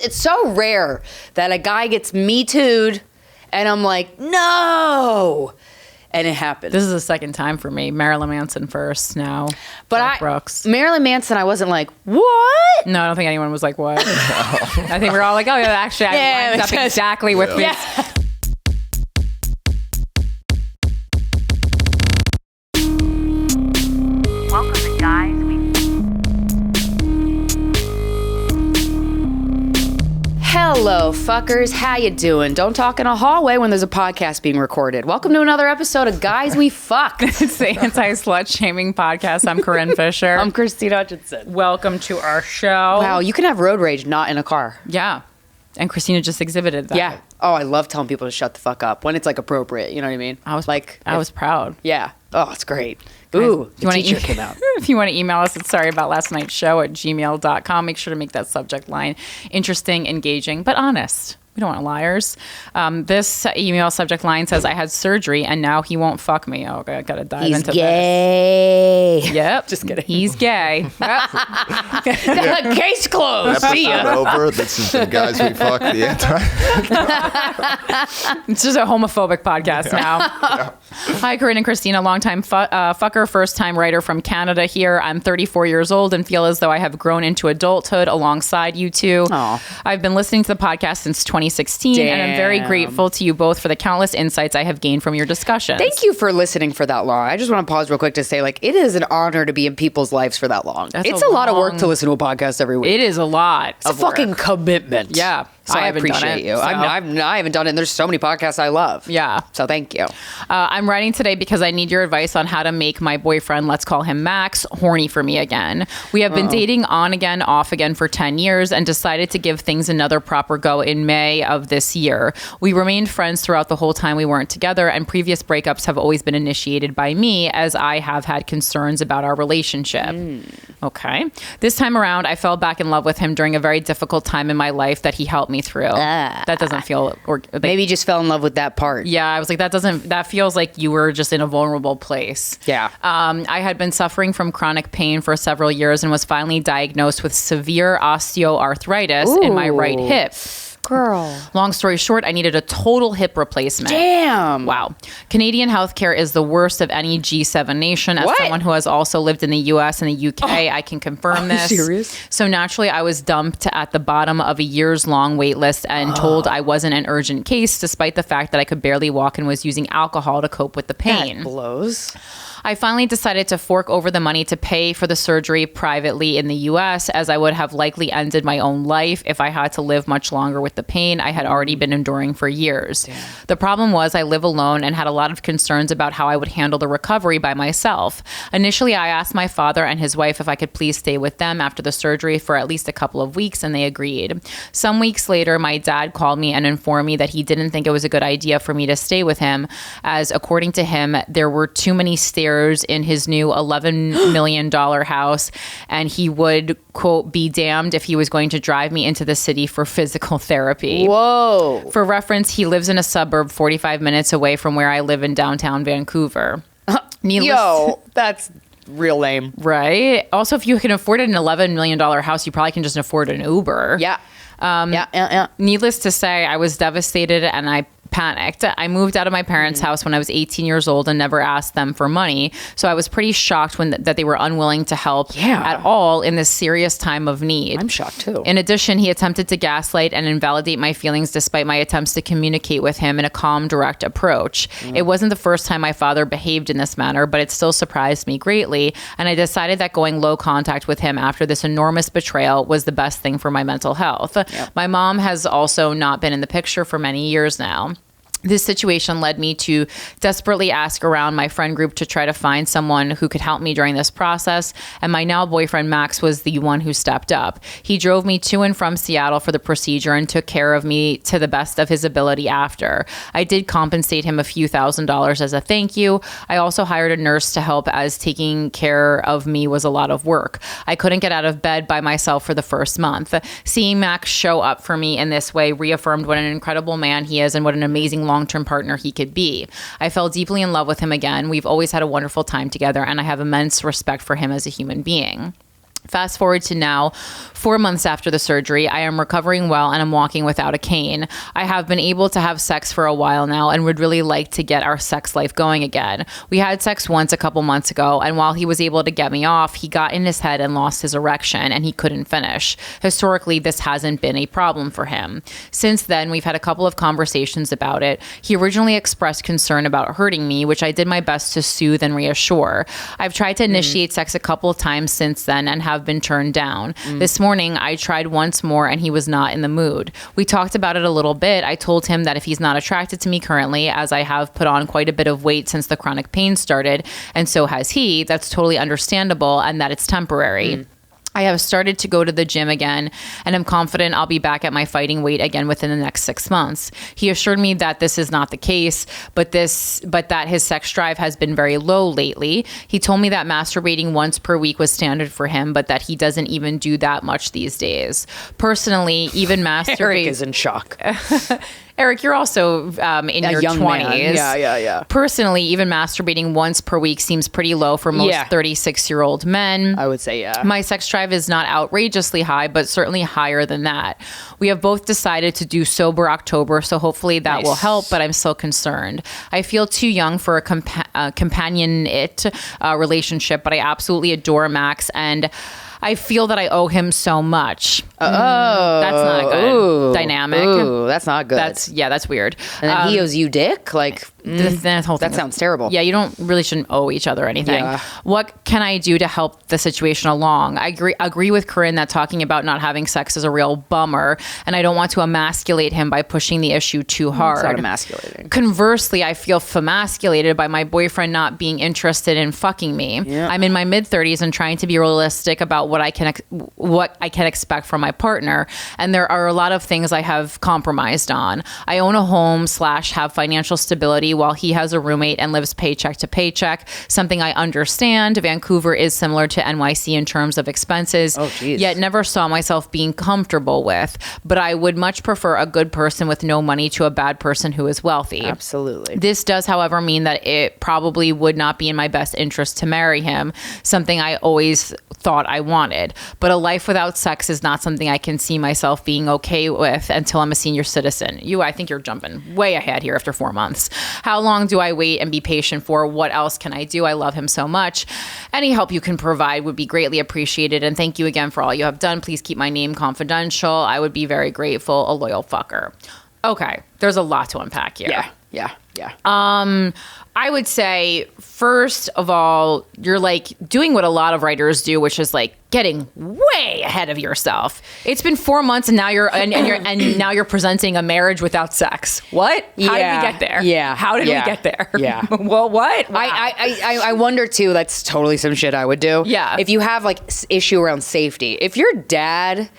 it's so rare that a guy gets Me Too'd and I'm like, no. And it happened. This is the second time for me. Marilyn Manson first, now Garth Brooks. Marilyn Manson, I wasn't like, what? No, I don't think anyone was like, what? I think we're all like, oh, yeah, actually, I lined up exactly with me. Yeah. Welcome to Guys We... Hello, fuckers. How you doing? Don't talk in a hallway when there's a podcast being recorded. Welcome to another episode of Guys We Fucked. It's the anti-slut shaming podcast. I'm Corinne Fcker. I'm Krystyna Hutchinson. Welcome to our show. Wow, you can have road rage not in a car. Yeah. And Krystyna just exhibited that. Yeah. Oh, I love telling people to shut the fuck up when it's like appropriate. You know what I mean? I was proud. Yeah. Oh, it's great. Ooh, Guys, the teacher came out. If you want to email us, it's sorryaboutlastnightshow@gmail.com. Make sure to make that subject line interesting, engaging, but honest. We don't want liars. This email subject line says, I had surgery and now he won't fuck me. Oh, I gotta dive He's into gay. this. Yep. Just kidding. He's gay. Yep. Case closed. See ya. Over. This is the Guys We Fuck, the anti. It's just a homophobic podcast now. Yeah. Hi, Corinne and Krystyna, longtime fucker, first-time writer from Canada here. I'm 34 years old and feel as though I have grown into adulthood alongside you two. Aw. I've been listening to the podcast since 2016, and I'm very grateful to you both for the countless insights I have gained from your discussions. Thank you for listening for that long. I just want to pause real quick to say, like, it is an honor to be in people's lives for that long. It's a lot of work to listen to a podcast every week. It is a lot It's a fucking commitment. Yeah. So I haven't done appreciate it, you. so- I haven't done it, and there's so many podcasts I love. Yeah. So thank you. I'm writing today because I need your advice on how to make my boyfriend, let's call him Max, horny for me again. We have been dating on again, off again for 10 years and decided to give things another proper go in May of this year. We remained friends throughout the whole time we weren't together, and previous breakups have always been initiated by me as I have had concerns about our relationship. Okay. This time around, I fell back in love with him during a very difficult time in my life that he helped me through. That doesn't feel... Maybe you just fell in love with that part. Yeah, I was like, that feels like you were just in a vulnerable place. Yeah. I had been suffering from chronic pain for several years and was finally diagnosed with severe osteoarthritis in my right hip. Girl. Long story short, I needed a total hip replacement. Damn. Wow. Canadian healthcare is the worst of any G7 nation. As What? someone who has also lived in the US and the UK, I can confirm this. Serious? So naturally, I was dumped at the bottom of a years-long wait list and told I wasn't an urgent case, despite the fact that I could barely walk and was using alcohol to cope with the pain. That blows. I finally decided to fork over the money to pay for the surgery privately in the US, as I would have likely ended my own life if I had to live much longer with the pain I had already been enduring for years. Damn. The problem was I live alone and had a lot of concerns about how I would handle the recovery by myself. Initially, I asked my father and his wife if I could please stay with them after the surgery for at least a couple of weeks, and they agreed. Some weeks later, my dad called me and informed me that he didn't think it was a good idea for me to stay with him, as according to him, there were too many stairs in his new $11 million house, and he would, quote, be damned if he was going to drive me into the city for physical therapy. Whoa. For reference, he lives in a suburb 45 minutes away from where I live in downtown Vancouver. Yo, that's real lame. Right? Also, if you can afford an $11 million house, you probably can just afford an Uber. Yeah. Yeah. Needless to say, I was devastated and I panicked. I moved out of my parents' house when I was 18 years old and never asked them for money. So I was pretty shocked that they were unwilling to help at all in this serious time of need. I'm shocked too. In addition, he attempted to gaslight and invalidate my feelings despite my attempts to communicate with him in a calm, direct approach. It wasn't the first time my father behaved in this manner, but it still surprised me greatly. And I decided that going low contact with him after this enormous betrayal was the best thing for my mental health. Yep. My mom has also not been in the picture for many years now. This situation led me to desperately ask around my friend group to try to find someone who could help me during this process, and my now boyfriend Max was the one who stepped up. He drove me to and from Seattle for the procedure and took care of me to the best of his ability after. I did compensate him a few $1,000s as a thank you. I also hired a nurse to help, as taking care of me was a lot of work. I couldn't get out of bed by myself for the first month. Seeing Max show up for me in this way reaffirmed what an incredible man he is and what an amazing long-term partner he could be. I fell deeply in love with him again. We've always had a wonderful time together, and I have immense respect for him as a human being. Fast forward to now, 4 months after the surgery, I am recovering well and I'm walking without a cane. I have been able to have sex for a while now and would really like to get our sex life going again. We had sex once a couple months ago, and while he was able to get me off, he got in his head and lost his erection and he couldn't finish. Historically, this hasn't been a problem for him. Since then, we've had a couple of conversations about it. He originally expressed concern about hurting me, which I did my best to soothe and reassure. I've tried to initiate sex a couple of times since then and have been turned down. This morning, I tried once more and he was not in the mood. We talked about it a little bit. I told him that if he's not attracted to me currently, as I have put on quite a bit of weight since the chronic pain started, and so has he, that's totally understandable and that it's temporary. I have started to go to the gym again, and I'm confident I'll be back at my fighting weight again within the next 6 months. He assured me that this is not the case, but that his sex drive has been very low lately. He told me that masturbating once per week was standard for him, but that he doesn't even do that much these days. Personally, even masturbating... Eric is in shock. Eric, you're also in your 20s. Yeah. Personally, even masturbating once per week seems pretty low for most 36-year-old men. I would say, yeah. My sex drive is not outrageously high, but certainly higher than that. We have both decided to do sober October, so hopefully that will help, but I'm still concerned. I feel too young for a companionate relationship, but I absolutely adore Max, and I feel that I owe him so much. That's not a good dynamic. Ooh, that's not good. That's weird. And then he owes you dick? Like, that whole thing that sounds terrible. Yeah, you shouldn't owe each other anything. Yeah. What can I do to help the situation along? I agree with Corinne that talking about not having sex is a real bummer, and I don't want to emasculate him by pushing the issue too hard. It's not emasculating. Conversely, I feel emasculated by my boyfriend not being interested in fucking me. Yeah. I'm in my mid-30s and trying to be realistic about what I can expect from my partner, and there are a lot of things I have compromised on. I own a home / have financial stability while he has a roommate and lives paycheck to paycheck, something I understand. Vancouver is similar to NYC in terms of expenses, yet never saw myself being comfortable with. But I would much prefer a good person with no money to a bad person who is wealthy. Absolutely. This does, however, mean that it probably would not be in my best interest to marry him, something I always thought I wanted. But a life without sex is not something I can see myself being okay with until I'm a senior citizen. I think you're jumping way ahead here after 4 months. How long do I wait and be patient for? What else can I do? I love him so much. Any help you can provide would be greatly appreciated. And thank you again for all you have done. Please keep my name confidential. I would be very grateful. A loyal fucker. Okay. There's a lot to unpack here. Yeah. I would say, first of all, you're like doing what a lot of writers do, which is like getting way ahead of yourself. It's been 4 months and now you're now you're presenting a marriage without sex. What? How did we get there? Yeah. How did we get there? Yeah. Well, what? Wow. I wonder too, that's totally some shit I would do. Yeah. If you have like issue around safety, if your dad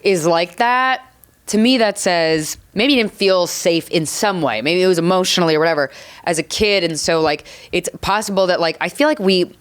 is like that, to me that says maybe he didn't feel safe in some way. Maybe it was emotionally or whatever as a kid. And so like, it's possible that like, I feel like we,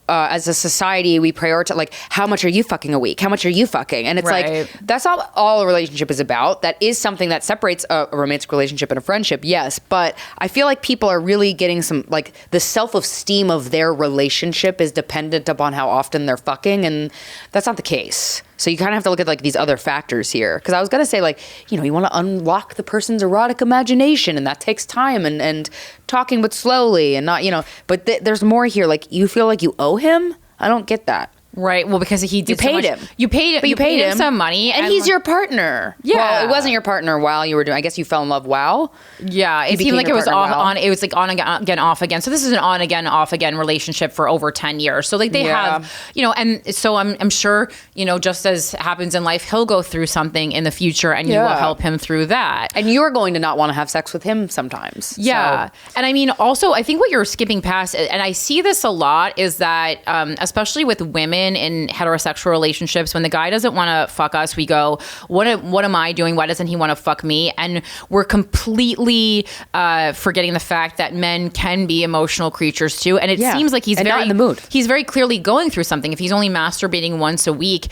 as a society, we prioritize like, how much are you fucking a week? How much are you fucking? And it's like, that's all a relationship is about. That is something that separates a romantic relationship and a friendship. Yes. But I feel like people are really getting some, like the self-esteem of their relationship is dependent upon how often they're fucking. And that's not the case. So you kind of have to look at like these other factors here. Because I was going to say like, you want to unlock the person's erotic imagination, and that takes time and talking but slowly and not, but there's more here. Like you feel like you owe him? I don't get that. Right. Well, because he did you paid him. You paid him some money. And he's your partner. Yeah. Well, it wasn't your partner while you were doing, I guess you fell in love while. Yeah. It seemed like it was it was like on again, off again. So this is an on again, off again relationship for over 10 years. So like they have, and so I'm sure, just as happens in life, he'll go through something in the future and you will help him through that. And you're going to not want to have sex with him sometimes. Yeah. So. And I mean, also, I think what you're skipping past, and I see this a lot, is that, especially with women in heterosexual relationships, when the guy doesn't want to fuck us, we go, what am I doing? Why doesn't he want to fuck me? And we're completely forgetting the fact that men can be emotional creatures too. And it seems like he's very not in the mood. He's very clearly going through something. If he's only masturbating once a week,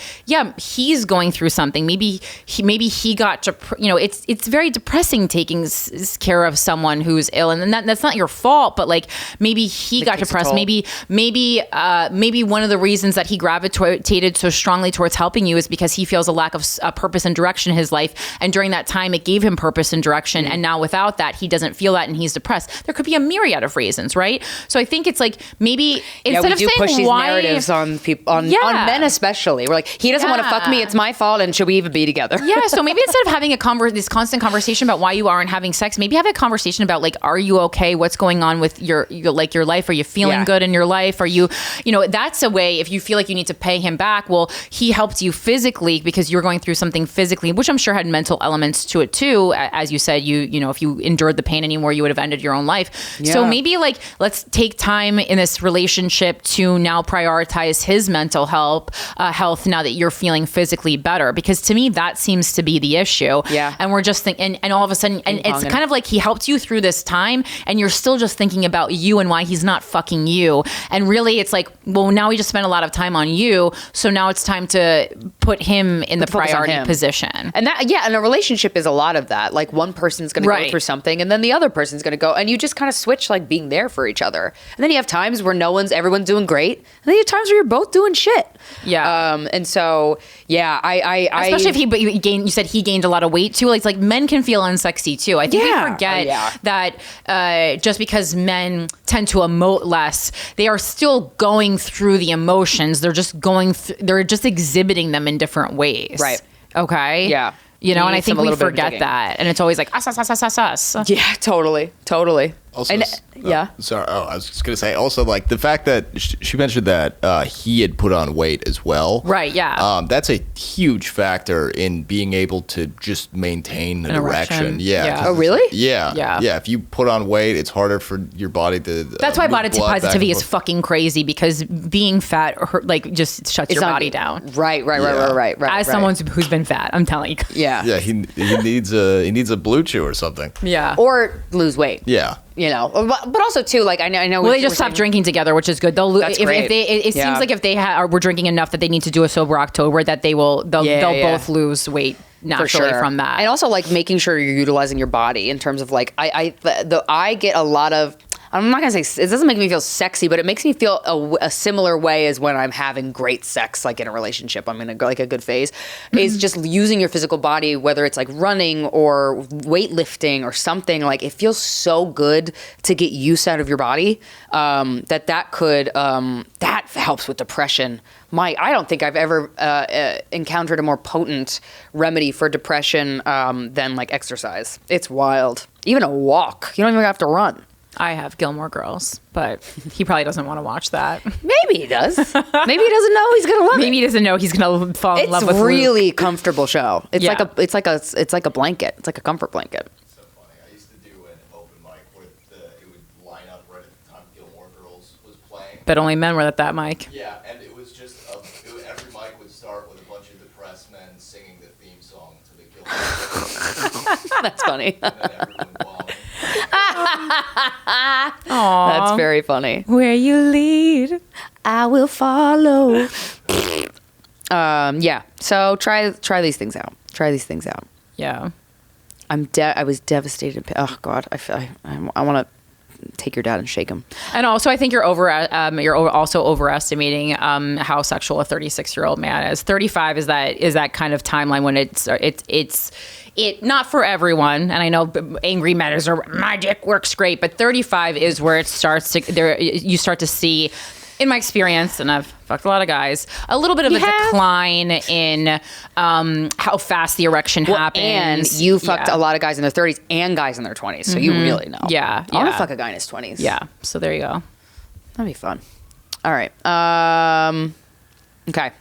he's going through something. Maybe he got to, it's very depressing taking care of someone who's ill, and that's not your fault. But like maybe he got depressed. Maybe one of the reasons that he gravitated so strongly towards helping you is because he feels a lack of purpose and direction in his life. And during that time, it gave him purpose and direction. And now without that, he doesn't feel that and he's depressed. There could be a myriad of reasons, right? So I think it's like maybe instead of saying push these why narratives on people, on men especially. We're like, he doesn't want to fuck me. It's my fault. And should we even be together? Yeah. So maybe instead of having this constant conversation about why you aren't having sex, maybe have a conversation about like, are you okay? What's going on with your life? Are you feeling good in your life? Are you that's a way. If you feel like you need to pay him back, well, he helped you physically because you're going through something physically, which I'm sure had mental elements to it too. As you said, if you endured the pain anymore, you would have ended your own life. Yeah. So maybe like, let's take time in this relationship to now prioritize his mental health now that you're feeling physically better, because to me, that seems to be the issue. Yeah. And we're just thinking, and all of a sudden, and it's kind of like he helped you through this time and you're still just thinking about you and why he's not fucking you. And really it's like, well, now we just spent a lot of time on you. So now it's time to put him in the priority position. And and a relationship is a lot of that. Like one person's going to go through something and then the other person's going to go, and you just kind of switch like being there for each other. And then you have times where everyone's doing great. And then you have times where you're both doing shit. Yeah. And so, especially if he gained, you said he gained a lot of weight too. Like men can feel unsexy too. I think we forget that just because men tend to emote less, they are still going through the emotions. They're just they're just exhibiting them in different ways. Right. Okay. Yeah. And I think we forget that. And it's always like, us. Yeah, totally. Also, sorry. Oh, I was just gonna say. Also, like the fact that she mentioned that he had put on weight as well. Right. Yeah. That's a huge factor in being able to just maintain an erection. Yeah. Oh, really? Yeah. Yeah. If you put on weight, it's harder for your body to. That's why body positivity is fucking crazy, because being fat just shuts your body down. Right. As someone who's been fat, I'm telling you. Yeah. Yeah. He needs a Blue Chew or something. Yeah. Or lose weight. Yeah. But also too, like I know. Well, they just stopped drinking together, which is good. They'll lose. It seems like if they were drinking enough that they need to do a sober October, that they'll both lose weight naturally from that. And also like making sure you're utilizing your body in terms of like I get a lot of. I'm not going to say, it doesn't make me feel sexy, but it makes me feel a similar way as when I'm having great sex, like in a relationship. I'm in a good phase. Is just using your physical body, whether it's like running or weightlifting or something, like it feels so good to get use out of your body that helps with depression. I don't think I've ever encountered a more potent remedy for depression than like exercise. It's wild. Even a walk. You don't even have to run. I have Gilmore Girls, but he probably doesn't want to watch that. Maybe he does. Maybe he doesn't know he's gonna love it. Maybe he doesn't know he's gonna fall in love with It's a really Luke. Comfortable show. It's like a blanket. It's like a comfort blanket. So funny. I used to do an open mic where it would line up right at the time Gilmore Girls was playing. But only men were at that mic. Yeah, and it was just every mic would start with a bunch of depressed men singing the theme song to the Gilmore Girls. That's funny. And then everyone bombed. That's very funny. Where you lead, I will follow. So try these things out. Yeah. I was devastated. Oh God, I want to take your dad and shake him. And also, I think you're also overestimating how sexual a 36-year-old man is. 35 is that kind of timeline when it's not for everyone. And I know angry men are my dick works great, but 35 is where it starts to you start to see, in my experience, and I've fucked a lot of guys, a little bit of a decline in how fast the erection happens. And you fucked a lot of guys in their 30s and guys in their 20s, so you really know. Yeah. I want to fuck a guy in his 20s. Yeah, so there you go. That'd be fun. All right. Okay.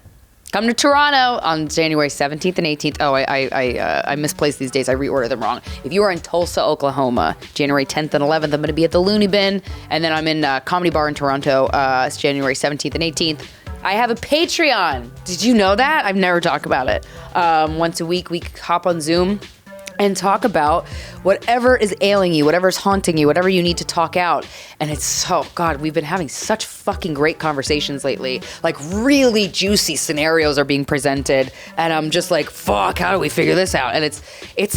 Come to Toronto on January 17th and 18th. Oh, I misplaced these days. I reordered them wrong. If you are in Tulsa, Oklahoma, January 10th and 11th, I'm going to be at the Looney Bin. And then I'm in Comedy Bar in Toronto. It's January 17th and 18th. I have a Patreon. Did you know that? I've never talked about it. Once a week, we hop on Zoom and talk about whatever is ailing you, whatever's haunting you, whatever you need to talk out. And it's so, God, we've been having such fucking great conversations lately. Like really juicy scenarios are being presented. And I'm just like, fuck, how do we figure this out? And it's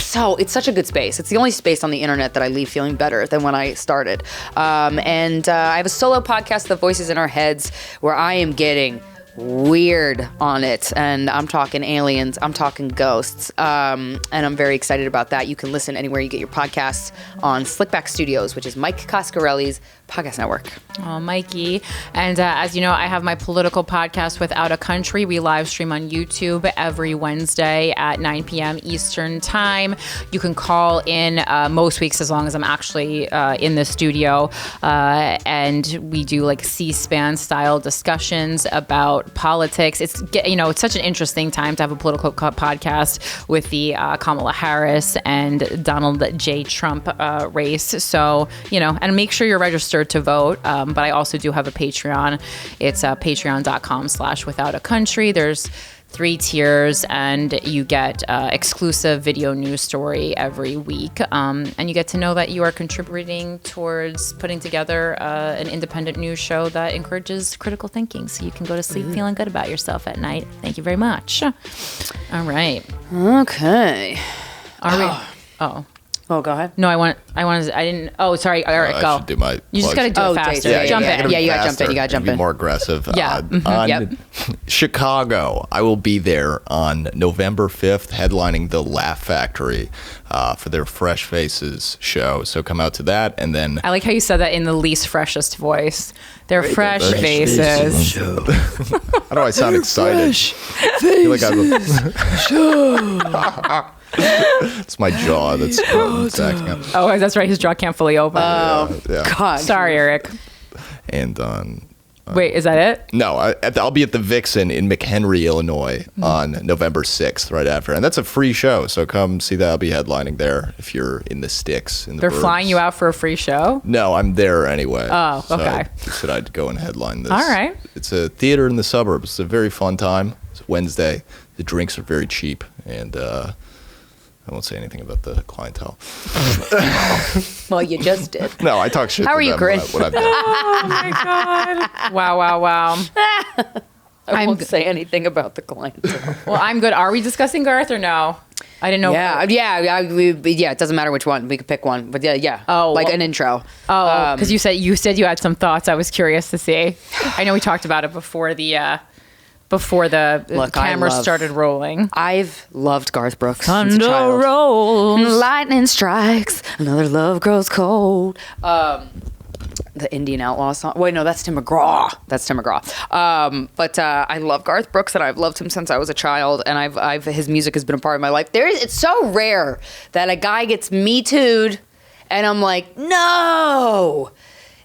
such a good space. It's the only space on the internet that I leave feeling better than when I started. And I have a solo podcast, The Voices in Our Heads, where I am getting weird on it, and I'm talking aliens, I'm talking ghosts, and I'm very excited about that. You can listen anywhere you get your podcasts on Slickback Studios, which is Mike Coscarelli's podcast network. Oh, Mikey. And as you know, I have my political podcast, Without a Country. We live stream on YouTube every Wednesday at 9 p.m. Eastern Time. You can call in most weeks as long as I'm actually in the studio. And we do like C-SPAN style discussions about politics. It's such an interesting time to have a political podcast with the Kamala Harris and Donald J. Trump race. So, and make sure you're registered to vote. But I also do have a Patreon. It's patreon.com/withoutacountry. There's 3 tiers, and you get exclusive video news story every week. And you get to know that you are contributing towards putting together an independent news show that encourages critical thinking. So you can go to sleep feeling good about yourself at night. Thank you very much. All right. Okay. Are we? Oh, go ahead. No, I didn't. Oh, sorry. All right, go. I should do my You just got to do it faster. Yeah, Jump in. Yeah, you got to jump in. You got to jump be in. more aggressive. Yeah. On Chicago, I will be there on November 5th, headlining the Laugh Factory for their Fresh Faces show. So come out to that, and then I like how you said that in the least freshest voice. They're fresh faces. How do I sound excited? I feel like it's my jaw that's acting up. Oh, that's right. His jaw can't fully open. Oh, Yeah. God. Sorry, Eric. And Wait, is that it? no, I'll be at the Vixen in McHenry, Illinois on November 6th, right after. And that's a free show, so come see that. I'll be headlining there if you're in the sticks. They're flying you out for a free show? No, I'm there anyway. Oh, So okay. I said I'd go and headline this. All right. It's a theater in the suburbs. It's a very fun time. It's Wednesday. The drinks are very cheap, and I won't say anything about the clientele. Well, you just did. No, I talk shit. How to are you, them Corinne? What I've done. Oh, my God. Wow. I won't say anything about the clientele. Well, I'm good. Are we discussing Garth or no? I didn't know. Yeah. It doesn't matter which one. We could pick one, but yeah. Oh, like well- an intro. Oh, because you said you had some thoughts. I was curious to see. I know we talked about it before the Look, camera started rolling. I've loved Garth Brooks since a Thunder child. rolls. Lightning strikes, another love grows cold. The Indian Outlaw song. Wait, no, that's Tim McGraw. But I love Garth Brooks, and I've loved him since I was a child, and his music has been a part of my life. It's so rare that a guy gets Me Too'd, and I'm like, no.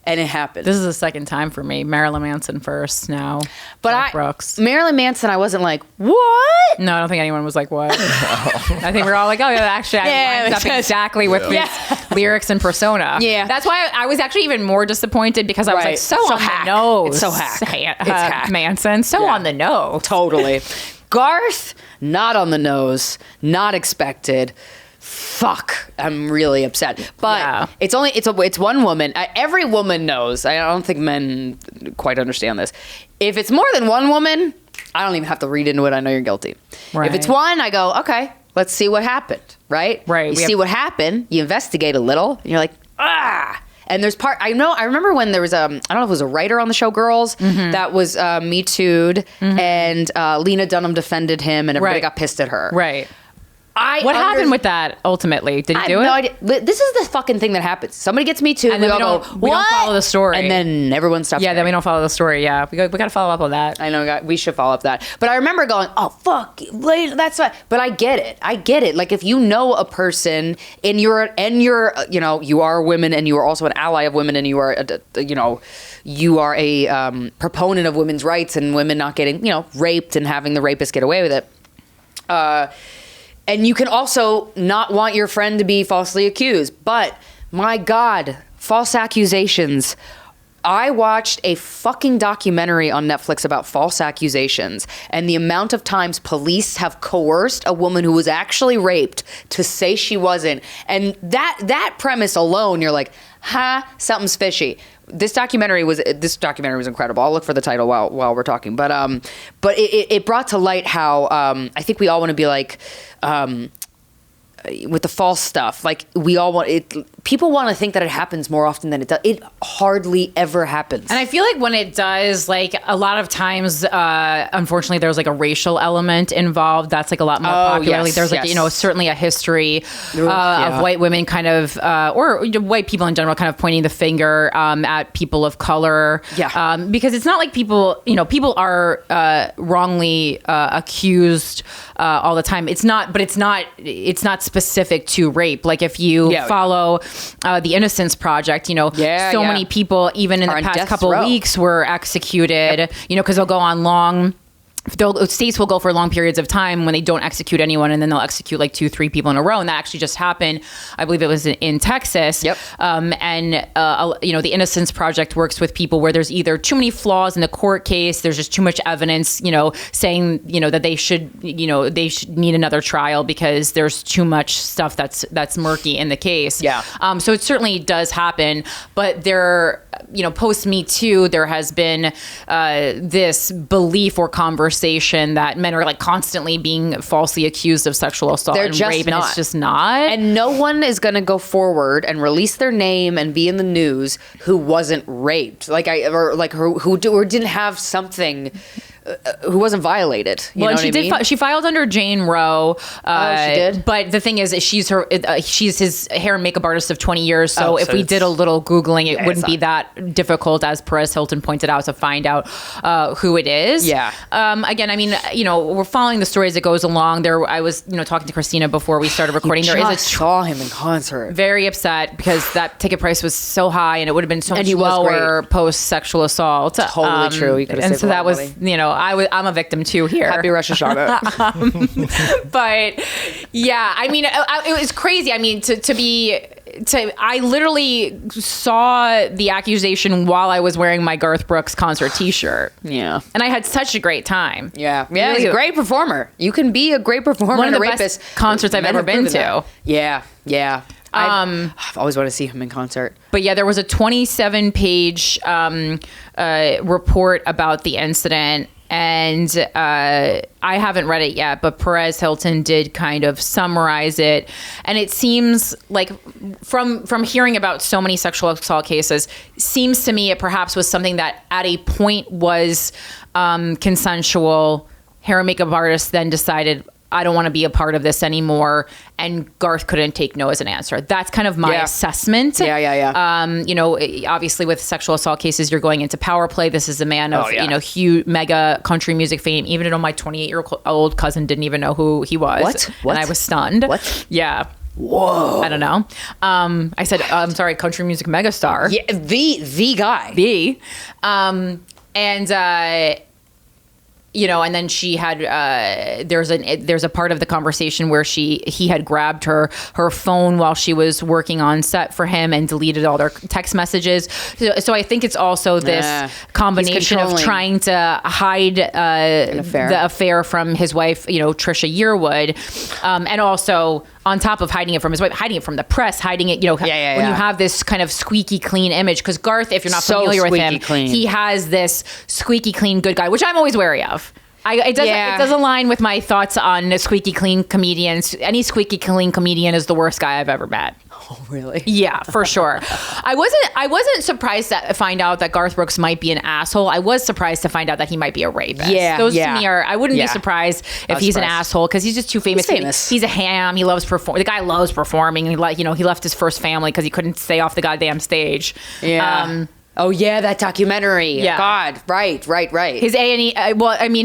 And it happened. This is the second time for me. Marilyn Manson first now. But Garth Brooks. Marilyn Manson, I wasn't like, what? No, I don't think anyone was like, what? I think we're all like, oh, yeah, actually, Yeah, it lines up exactly with his lyrics and persona. Yeah. That's why I was actually even more disappointed because I was Right. like, so on hack. the nose. It's so hack. It's hack. Manson, so on the nose. Totally. Garth, not on the nose, not expected. Fuck, I'm really upset. But Yeah. it's one woman. Every woman knows. I don't think men quite understand this. If it's more than one woman, I don't even have to read into it. I know you're guilty. Right. If it's one, I go, okay, let's see what happened. Right? Right. You see what happened. You investigate a little. And you're like, ah. And there's I remember when there was I don't know if it was a writer on the show Girls that was Me Too'd and Lena Dunham defended him and everybody Right. got pissed at her. Right. What happened with that ultimately? Did he do it? No idea. This is the fucking thing that happens. Somebody gets Me Too, And we then all we go, don't- what? we don't follow the story. And then everyone stops. Yeah, then we don't follow the story. Yeah, we got to follow up on that. I know, we should follow up that. But I remember going, oh, fuck, that's fine. But I get it. Like, if you know a person and you are women and you are also an ally of women and you are, you are a proponent of women's rights and women not getting, raped and having the rapist get away with it. And you can also not want your friend to be falsely accused. But, my God, false accusations. I watched a fucking documentary on Netflix about false accusations and the amount of times police have coerced a woman who was actually raped to say she wasn't. And that premise alone, you're like, something's fishy. This documentary was incredible. I'll look for the title while we're talking. But it brought to light how I think we all want to be like with the false stuff. Like we all want it. people want to think that it happens more often than it does. It hardly ever happens. And I feel like when it does, like a lot of times, unfortunately, there's like a racial element involved. That's like a lot more popular. Yes, like there's like, certainly a history of white women kind of, or white people in general kind of pointing the finger at people of color. Yeah. Because it's not like people are wrongly accused all the time. It's not specific to rape. Like if you follow the Innocence Project, many people, even in the past couple of weeks, were executed, because they'll go on long. States will go for long periods of time when they don't execute anyone, and then they'll execute like 2-3 people in a row. And that actually just happened. I believe it was in Texas. Yep. The Innocence Project works with people where there's either too many flaws in the court case, there's just too much evidence, saying, that they should need another trial because there's too much stuff that's murky in the case. Yeah. So it certainly does happen, but there, post Me Too, there has been this belief or conversation that men are like constantly being falsely accused of sexual assault and rape, and it's just not. And no one is going to go forward and release their name and be in the news who wasn't raped, who didn't have something. Who wasn't violated? She filed under Jane Roe. She did. But the thing is, she's his hair and makeup artist of 20 years. So if we did a little Googling, it wouldn't be that difficult, as Perez Hilton pointed out, to find out who it is. Yeah. Again, I mean, we're following the story as it goes along. I was, talking to Krystyna before we started recording. Saw him in concert. Very upset because that ticket price was so high, and it would have been so much lower post sexual assault. Totally true. You could have saved a lot of money. I'm a victim too here. Happy Rosh Hashanah. But yeah, I mean, it was crazy. I mean, I literally saw the accusation while I was wearing my Garth Brooks concert T-shirt. Yeah. And I had such a great time. Yeah. Yeah. He's a great performer. You can be a great performer. One of the rapist. best concerts I've ever been to. That. Yeah. Yeah. I've always wanted to see him in concert. But yeah, there was a 27-page report about the incident. And I haven't read it yet, but Perez Hilton did kind of summarize it. And it seems like from hearing about so many sexual assault cases, seems to me it perhaps was something that at a point was consensual. Hair and makeup artist then decided, I don't want to be a part of this anymore. And Garth couldn't take no as an answer. That's kind of my assessment. Yeah. Obviously with sexual assault cases, you're going into power play. This is a man of, huge, mega country music fame. Even though my 28-year-old cousin didn't even know who he was. What? And I was stunned. What? Yeah. Whoa. I don't know. I said, I'm sorry, country music megastar. Yeah, the guy. And then she had there's a part of the conversation where he had grabbed her phone while she was working on set for him and deleted all their text messages. So I think it's also this combination of trying to hide the affair from his wife, Trisha Yearwood, and also on top of hiding it from his wife, hiding it from the press, hiding it, when you have this kind of squeaky clean image. Because Garth, if you're not familiar with him, he has this squeaky clean good guy, which I'm always wary of. It does align with my thoughts on squeaky clean comedians. Any squeaky clean comedian is the worst guy I've ever met. Oh, really? Yeah, for sure. I wasn't surprised to find out that Garth Brooks might be an asshole. I was surprised to find out that he might be a rapist. Yeah, those to me are. I wouldn't be surprised if he's an asshole because he's just too famous. He's famous. He's a ham. He loves perform. The guy loves performing. He left his first family because he couldn't stay off the goddamn stage. Yeah. Oh yeah, that documentary. Yeah. God, right. His A&E,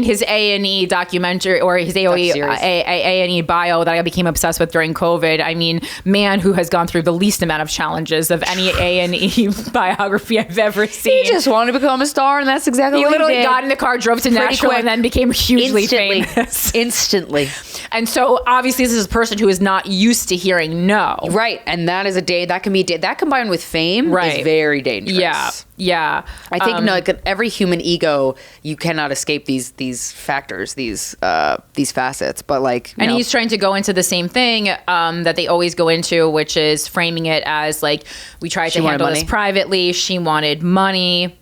his A&E documentary or his A&E bio that I became obsessed with during COVID. I mean, man who has gone through the least amount of challenges of any A&E biography I've ever seen. He just wanted to become a star, and that's exactly what he literally did. got in the car, drove to Nashville, and then became hugely famous. Instantly. And so obviously this is a person who is not used to hearing no. Right, and that is that combined with fame is very dangerous. Yeah. I think every human ego, you cannot escape these factors, these facets. But he's trying to go into the same thing that they always go into, which is framing it as like, we tried to handle this privately. She wanted money.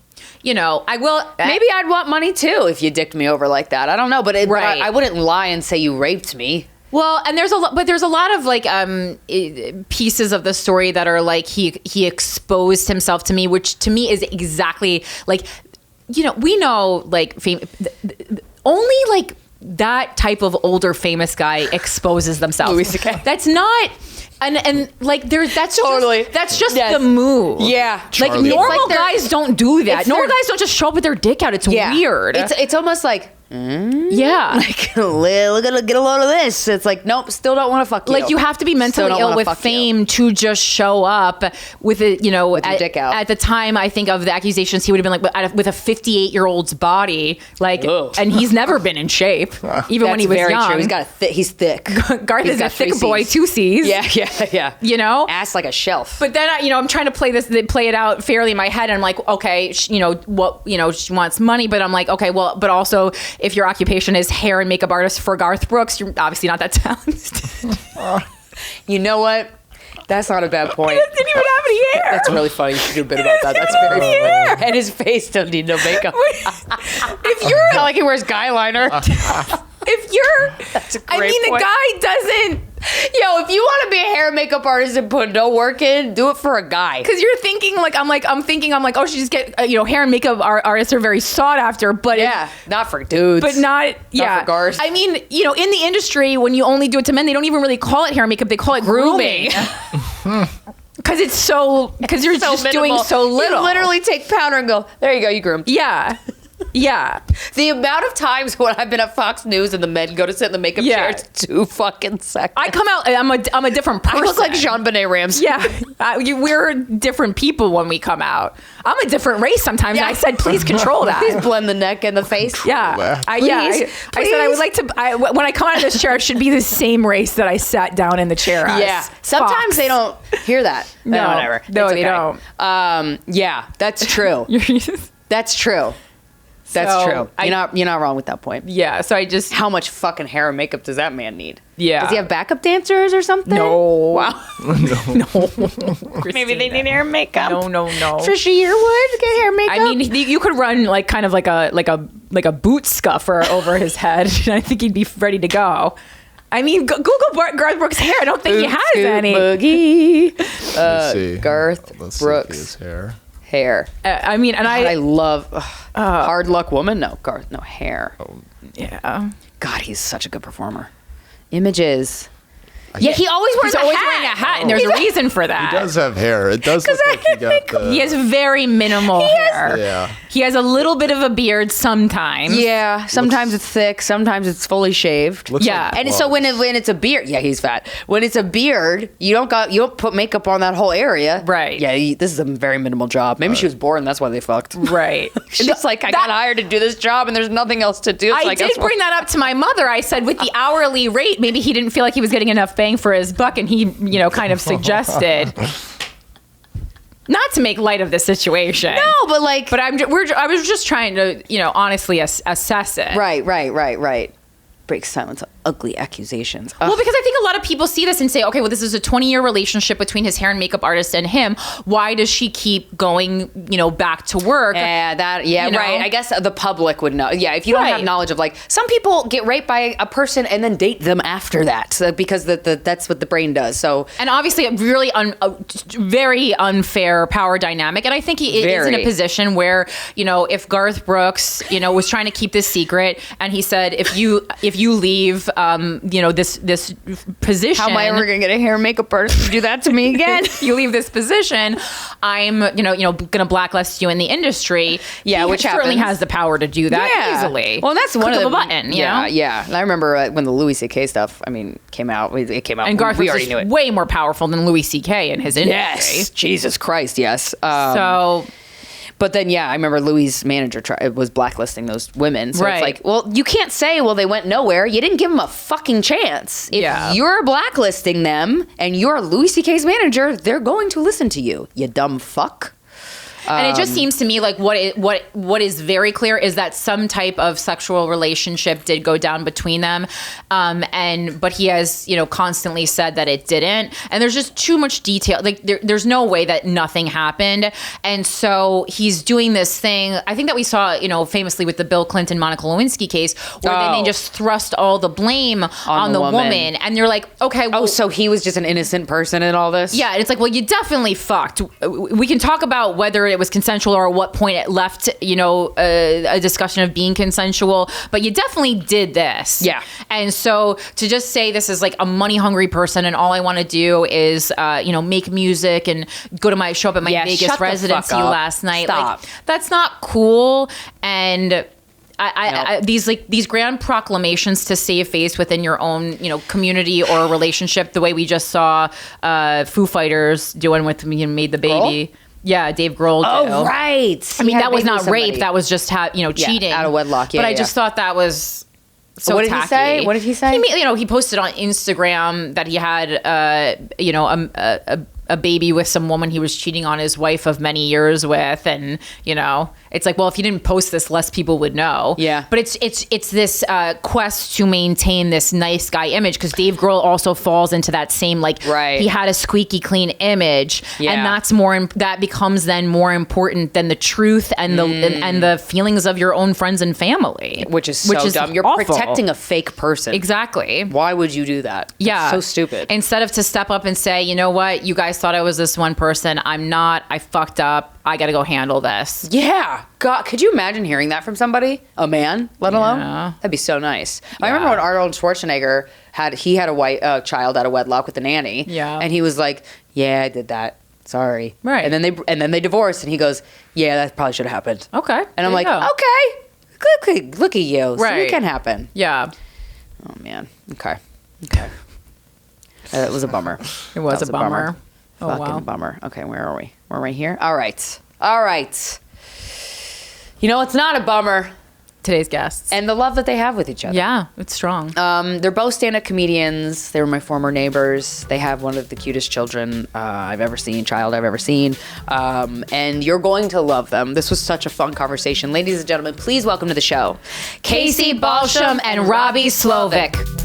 Maybe I'd want money too if you dicked me over like that. I don't know, but I wouldn't lie and say you raped me. Well, and there's a lot of like pieces of the story that are like he exposed himself to me, which to me is exactly like, we know like only like that type of older famous guy exposes themselves. Louis C.K. That's not. And like that's Totally. that's just Yes. the move. Yeah. Like Charlie. normal It's like guys don't do that. it's Normal their- guys don't just show up with their dick out. It's weird. It's almost like, yeah. get a load of this. It's like, nope, still don't want to fuck you. Like you have to be mentally don't ill wanna with fuck fame to just show up with it, your at, dick out. at the time I think of the accusations, he would have been like with a 58-year-old's body, like, Ugh. and he's never been in shape, even when he was very young. True. He's thick. Garth He's is a got thick 3 boy, Cs. 2 C's. Yeah. Ass like a shelf. But then, I'm trying to play it out fairly in my head. And I'm like, okay, she wants money, but I'm like, okay, well, but also if your occupation is hair and makeup artist for Garth Brooks, you're obviously not that talented. You know what? That's not a bad point. He didn't even have any hair. That's really funny. You should do a bit about that. That's very funny. And his face doesn't need no makeup. If you're Not like he wears guy liner. if you're That's a I great mean point. the guy doesn't, Yo, if you want to be a hair and makeup artist and put no work in, do it for a guy. because you're thinking I'm thinking oh, she just get hair and makeup artists are very sought after, but Yeah, not for dudes. but not for Garth. I mean, in the industry, when you only do it to men, they don't even really call it hair and makeup, they call it grooming. Because you're So just doing minimal. so little. You literally take powder and go, there you go, you groomed. Yeah. The amount of times when I've been at Fox News and the men go to sit in the makeup Yeah. chair, it's 2 fucking seconds. I come out, I'm a different person. I look like Jean-Benet Ramsey. Yeah, we're different people when we come out. I'm a different race sometimes. Yeah. And I said, please control that. Please blend the neck and the face. Yeah, I Please, said I would like to. When I come out of this chair, it should be the same race that I sat down in the chair as. Yeah. Sometimes Fox. they don't hear that. No. Whatever. No, It's they okay. don't. Yeah, that's true. That's true. That's So, true. You're not wrong with that point. Yeah, so I just How much fucking hair and makeup does that man need? Yeah. Does he have backup dancers or something? no. Wow. Maybe they need hair and makeup. No. Trisha Yearwood get hair and makeup. I mean, you could run like kind of like a boot scuffer over his head, and I think he'd be ready to go. I mean, Google Garth Brooks' hair. I don't think he has Scoot any. Boogie. Let's see. Garth Let's see if he Brooks has hair. hair. I mean, and I love Hard Luck Woman. No, Garth. No hair. yeah. God, he's such a good performer. Images. Yeah, he always wears He's always a hat. wearing a hat, and there's a reason for that. He does have hair. It does look like he got the... He has very minimal hair. Yeah. He has a little bit of a beard sometimes. Yeah, sometimes it's thick, sometimes it's fully shaved. Looks Yeah. like And so when gloves. it's a beard, yeah, he's fat. When it's a beard, you don't put makeup on that whole area, Right. Yeah, this is a very minimal job. Maybe she was bored, and that's why they fucked. Right. She's like, I got hired to do this job, and there's nothing else to do. So I guess did bring that up to my mother. I said, with the hourly rate, maybe he didn't feel like he was getting enough bang for his buck, and he, kind of suggested, not to make light of the situation. No, but like, But I was just trying to, honestly assess it. right. Break silence on ugly accusations. Well, because I think a lot of people see this and say, okay, well, this is a 20-year relationship between his hair and makeup artist and him. Why does she keep going, back to work? Yeah, right. I guess the public would know. Yeah, if you don't have Right. knowledge of like, some people get raped by a person and then date them after that, so because that's what the brain does. So And obviously, a really very unfair power dynamic. And I think he is in a Very. position where, if Garth Brooks, was trying to keep this secret, and he said, if you leave, this position, how am I ever gonna get a hair and makeup artist to do that to me again? you leave this position, I'm, gonna blacklist you in the industry. Yeah, He which certainly happens. has the power to do that easily. Well, that's one Click of the a button. Yeah, you know? yeah. And I remember when the Louis C.K. stuff, came out. It came out, And Garth we Brooks already is knew it. way more powerful than Louis C.K. in his industry. Yes, Jesus Christ, yes. So. But then, yeah, I remember Louis' manager was blacklisting those women. So Right. it's like, well, you can't say, well, they went nowhere. You didn't give them a fucking chance. If Yeah. you're blacklisting them and you're Louis C.K.'s manager, they're going to listen to you, you dumb fuck. And it just seems to me like what is very clear is that some type of sexual relationship did go down between them, but he has constantly said that it didn't, and there's just too much detail. Like there's no way that nothing happened, and so he's doing this thing. I think that we saw famously with the Bill Clinton Monica Lewinsky case, where then they just thrust all the blame on the woman, and you're like, okay, well, so he was just an innocent person in all this. Yeah, and it's like, well, you definitely fucked. We can talk about whether it was consensual or at what point it left, a discussion of being consensual, but you definitely did this. Yeah. And so to just say this is like a money hungry person and all I want to do is, make music and show up at my Vegas residency last night. Stop. Like, that's not cool. And these grand proclamations to save face within your own, community or relationship, the way we just saw Foo Fighters doing with Made the Baby. Grohl? Yeah, Dave Grohl. Oh, right. I mean, that was not rape. That was just cheating out of wedlock. Yeah, but I just thought that was so what did tacky. he say? What did he say? He posted on Instagram that he had, a baby with some woman he was cheating on his wife of many years with, and it's like, well, if you didn't post this, less people would know. Yeah. But it's this quest to maintain this nice guy image, because Dave Grohl also falls into that same he had a squeaky clean image, and that becomes then more important than the truth and the feelings of your own friends and family, which is so dumb. You're awful. Protecting a fake person. Exactly. Why would you do that? Yeah. It's so stupid. Instead of to step up and say, you know what, you guys thought I was this one person. I'm not. I fucked up. I got to go handle this. Yeah. God, could you imagine hearing that from somebody? A man, let alone? That'd be so nice. I remember when Arnold Schwarzenegger had a child out of wedlock with a nanny. Yeah. And he was like, yeah, I did that. Sorry. Right. And then they divorced, and he goes, yeah, that probably should have happened. Okay. And I'm like, okay. Look at you. Right. So it can happen. Yeah. Oh, man. Okay. That was a bummer. It was a bummer. Oh, Fucking bummer. Okay, where are we? We're right here? All right. It's not a bummer. Today's guests. And the love that they have with each other. Yeah, it's strong. They're both stand-up comedians. They were my former neighbors. They have one of the cutest children I've ever seen. And you're going to love them. This was such a fun conversation. Ladies and gentlemen, please welcome to the show, Casey Balsham and Robbie Slovic.